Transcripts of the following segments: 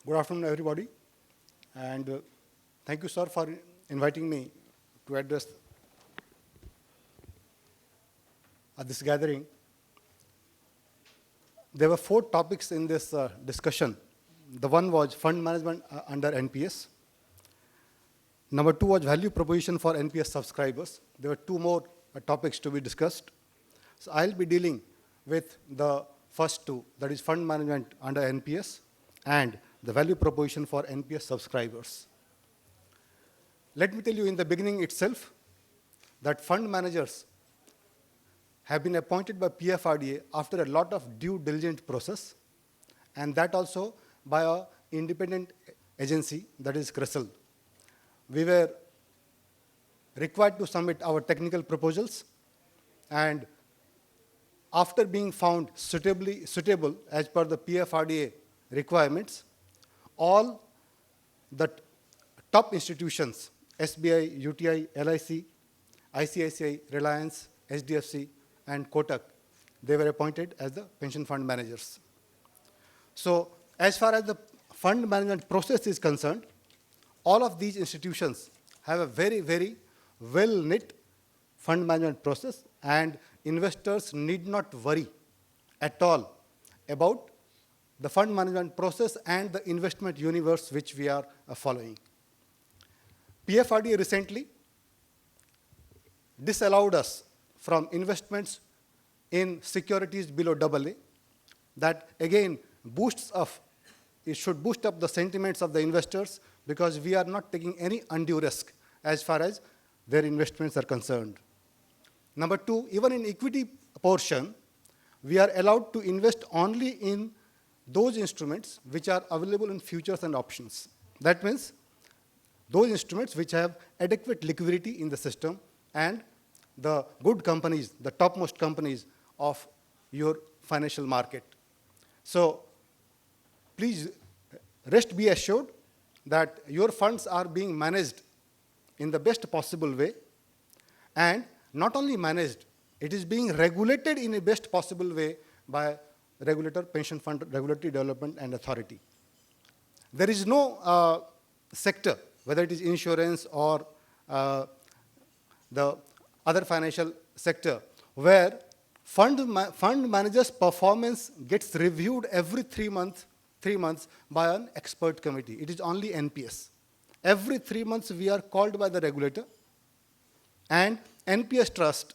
Good afternoon, everybody. And thank you, sir, for inviting me to address at this gathering. There were 4 topics in this discussion. The one was fund management under NPS. Number 2 was value proposition for NPS subscribers. There were 2 more topics to be discussed. So I'll be dealing with the first 2, that is fund management under NPS and the value proposition for NPS subscribers. Let me tell you in the beginning itself that fund managers have been appointed by PFRDA after a lot of due diligence process, and that also by an independent agency, that is CRISIL. We were required to submit our technical proposals, and after being found suitable as per the PFRDA requirements, all the top institutions, SBI, UTI, LIC, ICICI, Reliance, HDFC, and Kotak, they were appointed as the pension fund managers. So as far as the fund management process is concerned, all of these institutions have a very, very well-knit fund management process, and investors need not worry at all about the fund management process and the investment universe which we are following. PFRDA recently disallowed us from investments in securities below AA. That again it should boost up the sentiments of the investors, because we are not taking any undue risk as far as their investments are concerned. Number 2, even in equity portion, we are allowed to invest only in those instruments which are available in futures and options. That means those instruments which have adequate liquidity in the system and the good companies, the topmost companies of your financial market. So please rest be assured that your funds are being managed in the best possible way, and not only managed, it is being regulated in a best possible way by regulator, Pension Fund Regulatory Development and Authority. There is no sector, whether it is insurance or the other financial sector, where fund managers' performance gets reviewed every 3 months by an expert committee. It is only NPS. Every 3 months we are called by the regulator, and NPS Trust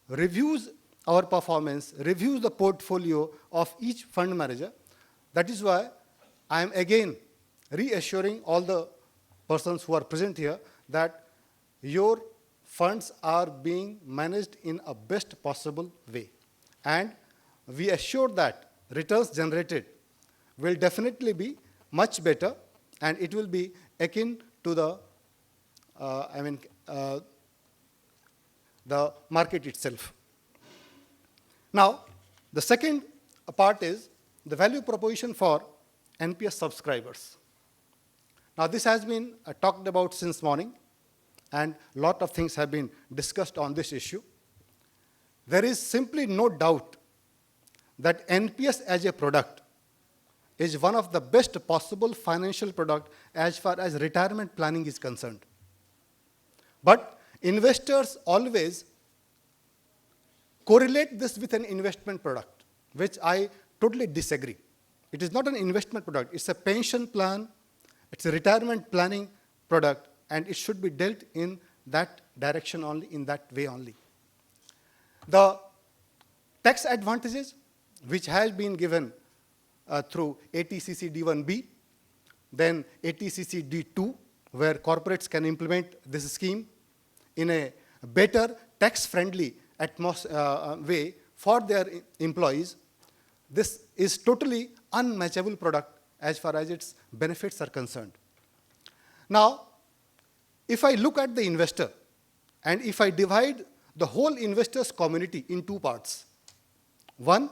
reviews our performance, reviews the portfolio of each fund manager. That is why I am again reassuring all the persons who are present here that your funds are being managed in a best possible way. And we assure that returns generated will definitely be much better, and it will be akin to the market itself. Now, the second part is the value proposition for NPS subscribers. Now, this has been talked about since morning, and a lot of things have been discussed on this issue. There is simply no doubt that NPS as a product is one of the best possible financial product as far as retirement planning is concerned. But investors always correlate this with an investment product, which I totally disagree. It is not an investment product. It's a pension plan. It's a retirement planning product, and it should be dealt in that direction only, in that way only. The tax advantages which has been given through ATCC D1B, then ATCC D2, where corporates can implement this scheme in a better tax-friendly way for their employees. This is totally unmatchable product as far as its benefits are concerned. Now, if I look at the investor, and if I divide the whole investors community in 2 parts, one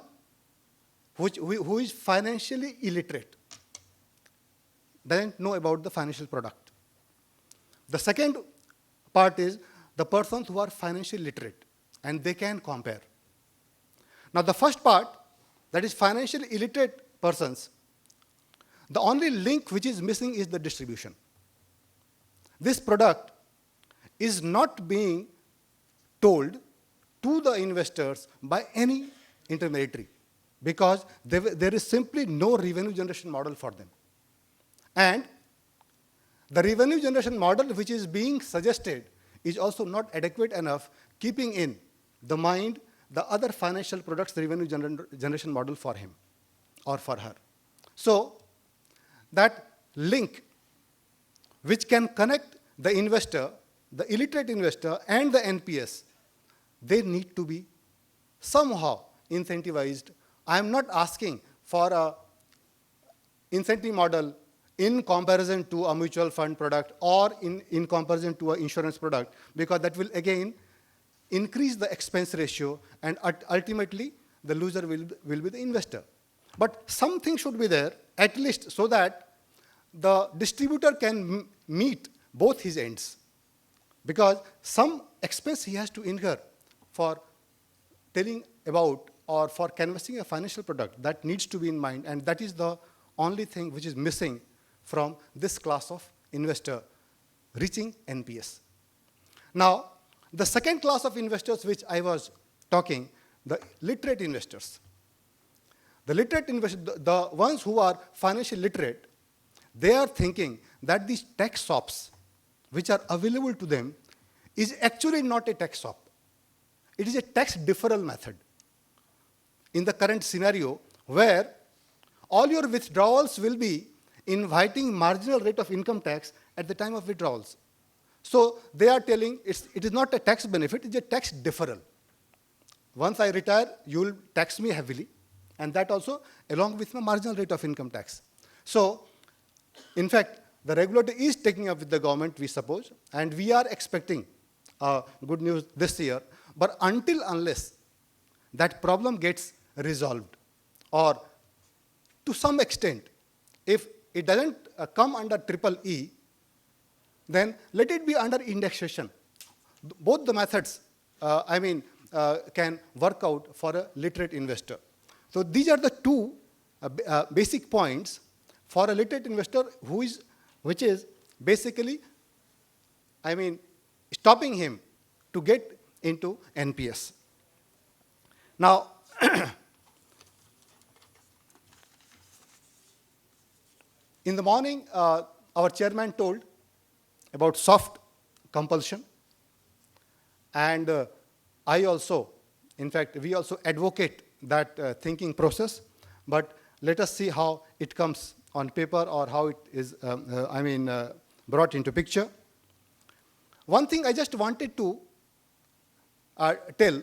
who is financially illiterate, doesn't know about the financial product. The second part is the persons who are financially literate, and they can compare. Now, the first part, that is financially illiterate persons, The only link which is missing is the distribution. This product is not being told to the investors by any intermediary because there is simply no revenue generation model for them. And the revenue generation model which is being suggested is also not adequate enough, keeping in the mind the other financial products revenue generation model for him or for her. So that link which can connect the investor, the illiterate investor, and the NPS, they need to be somehow incentivized. I am not asking for a incentive model in comparison to a mutual fund product or in comparison to an insurance product, because that will again increase the expense ratio, and ultimately the loser will be the investor. But something should be there, at least, so that the distributor can meet both his ends. Because some expense he has to incur for telling about or for canvassing a financial product, that needs to be in mind, and that is the only thing which is missing from this class of investor reaching NPS. Now, the second class of investors which I was talking, the literate investors. The literate investors, the ones who are financially literate, they are thinking that these tax swaps which are available to them is actually not a tax swap. It is a tax deferral method. In the current scenario, where all your withdrawals will be inviting marginal rate of income tax at the time of withdrawals. So they are telling it is not a tax benefit, it's a tax deferral. Once I retire, you will tax me heavily, and that also along with my marginal rate of income tax. So, in fact, the regulator is taking up with the government, we suppose, and we are expecting good news this year. But unless that problem gets resolved, or to some extent, if it doesn't come under triple E, then let it be under indexation. Both the methods, can work out for a literate investor. So these are the two basic points for a literate investor which is basically, stopping him to get into NPS. Now, in the morning, our chairman told about soft compulsion, and I also, in fact, we also advocate that thinking process, but let us see how it comes on paper or how it is, brought into picture. One thing I just wanted to tell,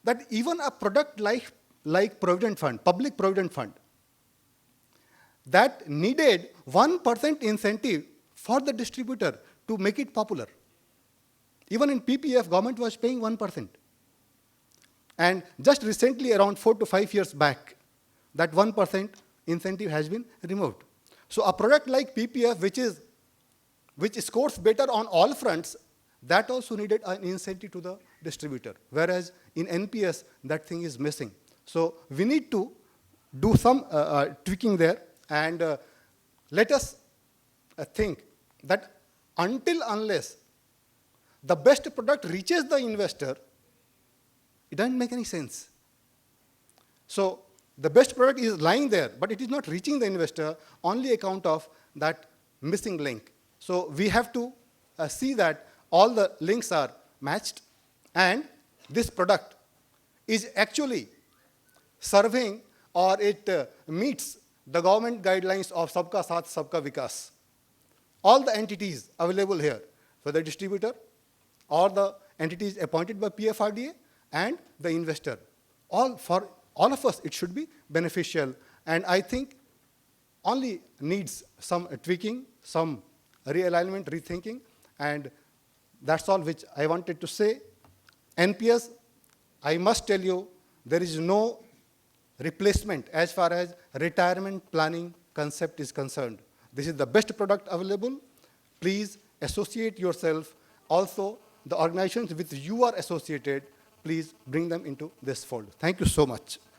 that even a product like Provident Fund, public Provident Fund, that needed 1% incentive for the distributor to make it popular. Even in PPF, government was paying 1%. And just recently, around 4 to 5 years back, that 1% incentive has been removed. So a product like PPF, which scores better on all fronts, that also needed an incentive to the distributor. Whereas in NPS, that thing is missing. So we need to do some tweaking there, and let us think that unless the best product reaches the investor, it doesn't make any sense. So the best product is lying there, but it is not reaching the investor only account of that missing link. So we have to see that all the links are matched, and this product is actually serving, or it meets the government guidelines of Sabka Saath, Sabka Vikas. All the entities available here, whether distributor or the entities appointed by PFRDA and the investor, for all of us, it should be beneficial. And I think only needs some tweaking, some realignment, rethinking, and that's all which I wanted to say. NPS, I must tell you, there is no replacement as far as retirement planning concept is concerned. This is the best product available. Please associate yourself. Also, the organizations with you are associated, please bring them into this fold. Thank you so much.